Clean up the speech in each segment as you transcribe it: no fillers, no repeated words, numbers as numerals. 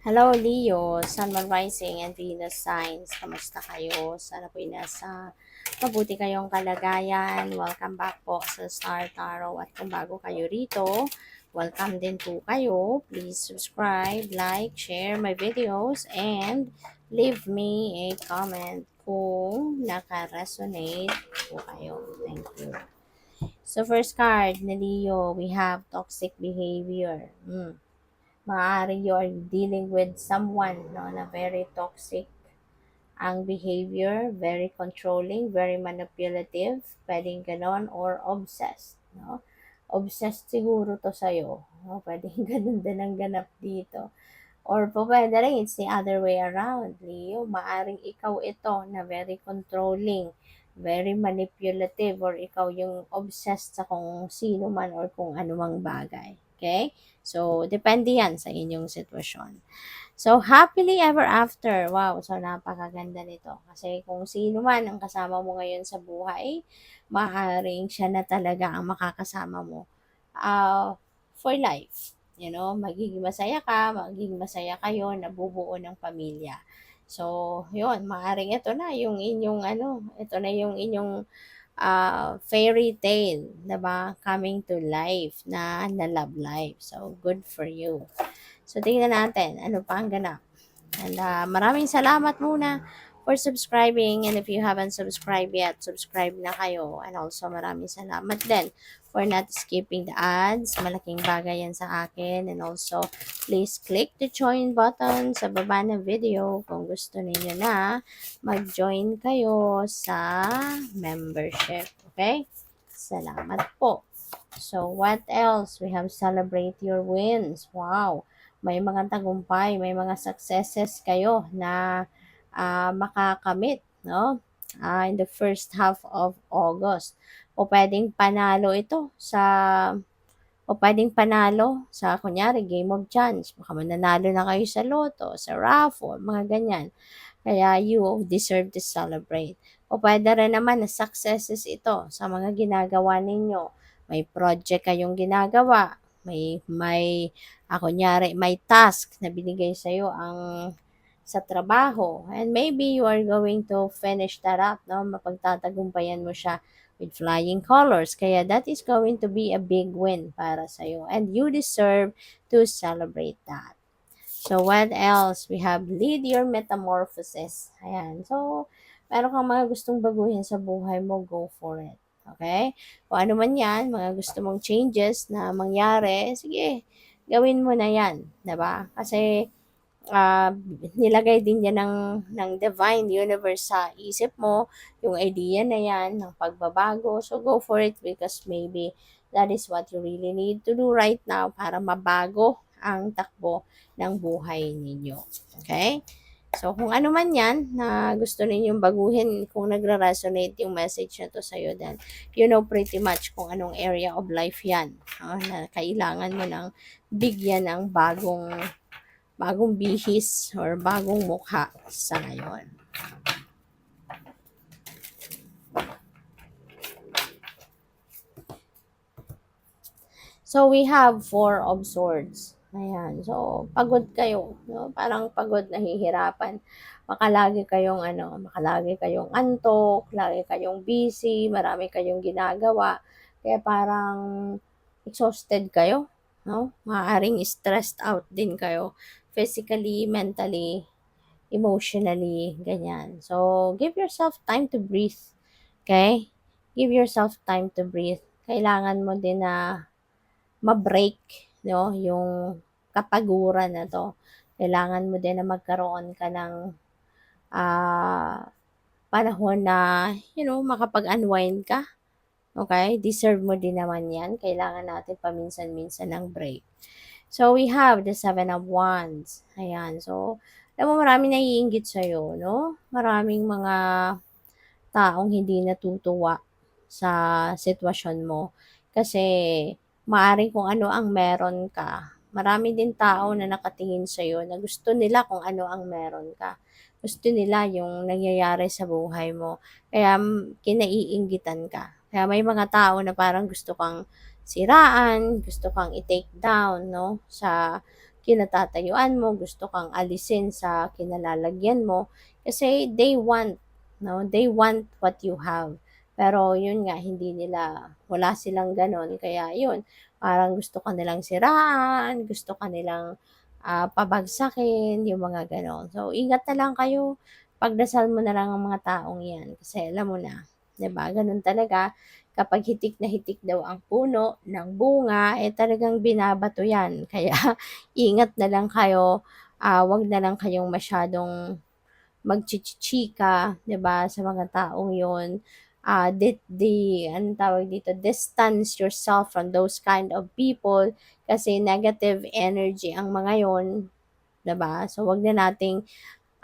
Hello Leo, Sun, Moon Rising and Venus Signs. Kamusta kayo? Sana po'y nasa mabuti kayong kalagayan. Welcome back po sa Star Tarot. At kung bago kayo rito, welcome din po kayo. Please subscribe, like, share my videos, and leave me a comment kung naka-resonate po kayo. Thank you. So first card na Leo, we have toxic behavior. Maaari you are dealing with someone no, na very toxic ang behavior, very controlling, very manipulative, pwedeng ganon, or obsessed. No? Obsessed siguro to sa'yo. No? Pwedeng ganon din ang ganap dito. Or po pwede rin, it's the other way around, Leo. Maaring ikaw ito na very controlling, very manipulative, or ikaw yung obsessed sa kung sino man or kung anumang bagay. Okay? So, depende yan sa inyong sitwasyon. So, happily ever after. Wow, so napakaganda nito. Kasi kung sino man ang kasama mo ngayon sa buhay, maaaring siya na talaga ang makakasama mo for life. You know, magiging masaya ka, magiging masaya kayo, nabubuo ng pamilya. So, yun, maaaring ito na yung inyong ito na yung inyong fairy tale, diba? Coming to life na love life. So, good for you. So, tingnan natin, ano pa ang ganap. And maraming salamat muna for subscribing. And if you haven't subscribed yet, subscribe na kayo. And also, maraming salamat din for not skipping the ads. Malaking bagay yan sa akin. And also, please click the join button sa baba ng video kung gusto niyo na mag-join kayo sa membership. Okay? Salamat po. So, what else? We have celebrate your wins. Wow! May mga tagumpay, may mga successes kayo na makakamit, no? In the first half of August. O pwedeng panalo ito sa kunyari Game of Chance. Baka mananalo na kayo sa loto, sa raffle, mga ganyan. Kaya you deserve to celebrate. O pwede rin naman na successes ito sa mga ginagawa ninyo. May project kayong ginagawa, kunyari, may task na binigay sa'yo sa trabaho. And maybe you are going to finish that up, no? Mapagtatagumpayan mo siya with flying colors. Kaya that is going to be a big win para sa'yo. And you deserve to celebrate that. So, what else? We have lead your metamorphosis. Ayan. So, meron kang mga gustong baguhin sa buhay mo, go for it. Okay? Kung ano man yan, mga gusto mong changes na mangyari, sige, gawin mo na yan. Diba? Kasi, ah, nilagay din yan ng divine universe sa isip mo, yung idea na yan, ng pagbabago. So, go for it because maybe that is what you really need to do right now para mabago ang takbo ng buhay ninyo. Okay? So, kung ano man yan na gusto ninyong baguhin, kung nagra-resonate yung message na to sa'yo, then you know pretty much kung anong area of life yan na kailangan mo ng bigyan ng bagong bihis or bagong mukha sa ngayon. So, we have 4 of swords. Ayan. So, pagod kayo. No? Parang pagod, nahihirapan. Makalagi kayong antok, lagi kayong busy, marami kayong ginagawa. Kaya parang exhausted kayo. No? Maaaring stressed out din kayo. Physically, mentally, emotionally, ganyan. So, give yourself time to breathe. Okay? Give yourself time to breathe. Kailangan mo din na ma-break, no, yung kapaguran na to. Kailangan mo din na magkaroon ka ng panahon na, makapag-unwind ka. Okay? Deserve mo din naman yan. Kailangan natin paminsan-minsan ng break. So, we have the 7 of Wands. Ayan. So, alam mo, maraming naiinggit sa'yo, no? Maraming mga taong hindi natutuwa sa sitwasyon mo. Kasi, maaring kung ano ang meron ka. Marami din tao na nakatingin sa'yo na gusto nila kung ano ang meron ka. Gusto nila yung nangyayari sa buhay mo. Kaya, kinaiinggitan ka. Kaya may mga tao na parang gusto kang siraan, gusto kang i-take down, no? kinatatayuan mo, gusto kang alisin sa kinalalagyan mo. Kasi they want, no? They want what you have. Pero yun nga, wala silang ganon. Kaya yun, parang gusto ka nilang siraan, gusto ka nilang pabagsakin, yung mga ganon. So, ingat na lang kayo. Pagdasal mo na lang ang mga taong yan. Kasi alam mo na, 'di ba? Ganun talaga. Kapag hitik na hitik daw ang puno ng bunga, talagang binabato yan. Kaya ingat na lang kayo. Wag na lang kayong masyadong magchichika, 'di ba, sa mga taong 'yon. Anong tawag dito, distance yourself from those kind of people kasi negative energy ang mga 'yon, 'di ba? So, wag na nating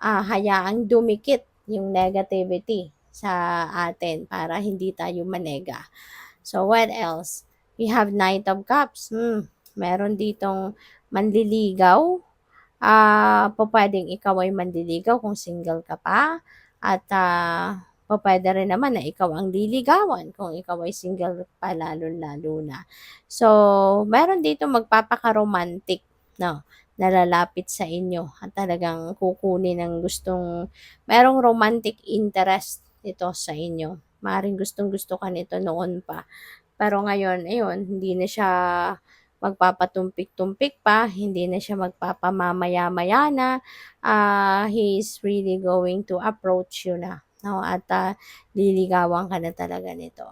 hayaang dumikit yung negativity sa atin para hindi tayo manega. So, what else? We have Knight of Cups. Meron ditong manliligaw. Pwedeng ikaw ay manliligaw kung single ka pa. At pwede rin naman na ikaw ang liligawan kung ikaw ay single pa lalo-lalo na. So, meron dito magpapaka-romantic, no, na lalapit sa inyo at talagang kukunin ng merong romantic interest ito sa inyo. Maaaring gustong-gusto ka nito noon pa. Pero ngayon, ayun, hindi na siya magpapatumpik-tumpik pa, hindi na siya magpapamamaya-maya na, he is really going to approach you na, no? At liligawan ka na talaga nito.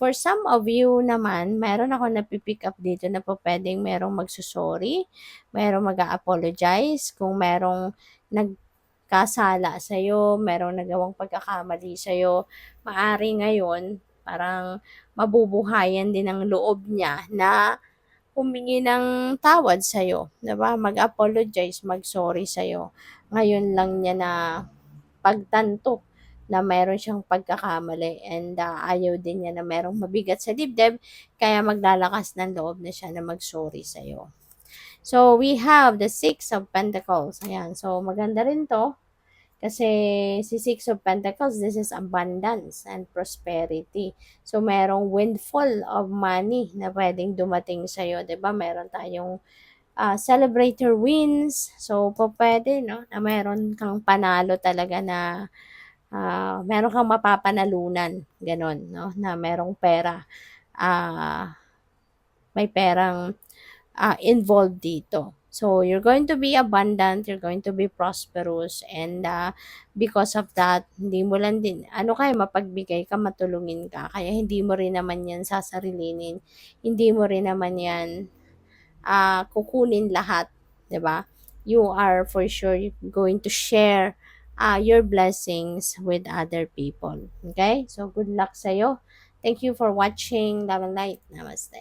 For some of you naman, meron ako napipick up dito na po pwedeng merong magsusorry, merong mag-a-apologize, kung merong nagkasala sa'yo, merong nagawang pagkakamali sa'yo, maari ngayon, parang mabubuhayan din ang loob niya na humingi ng tawad sa'yo, 'di ba? Mag-apologize, mag-sorry sa'yo. Ngayon lang niya na pagtanto na meron siyang pagkakamali and ayaw din niya na merong mabigat sa dibdib, kaya maglalakas ng loob na siya na mag-sorry sa'yo. So, we have the Six of Pentacles. Ayan. So, maganda rin to. Kasi si Six of Pentacles, this is abundance and prosperity. So, merong windfall of money na pwedeng dumating sa'yo. 'Di ba? Meron tayong celebrate your wins. So, pwede, no? Na meron kang panalo talaga na meron kang mapapanalunan. Ganon, no? Na merong pera. May perang involved dito. So, you're going to be abundant, you're going to be prosperous, and because of that, hindi mo lang din, mapagbigay ka, matulungin ka, kaya hindi mo rin naman yan sasarilinin, hindi mo rin naman yan kukunin lahat, 'di ba? You are for sure going to share your blessings with other people. Okay? So, good luck sa'yo. Thank you for watching. Love and light. Namaste.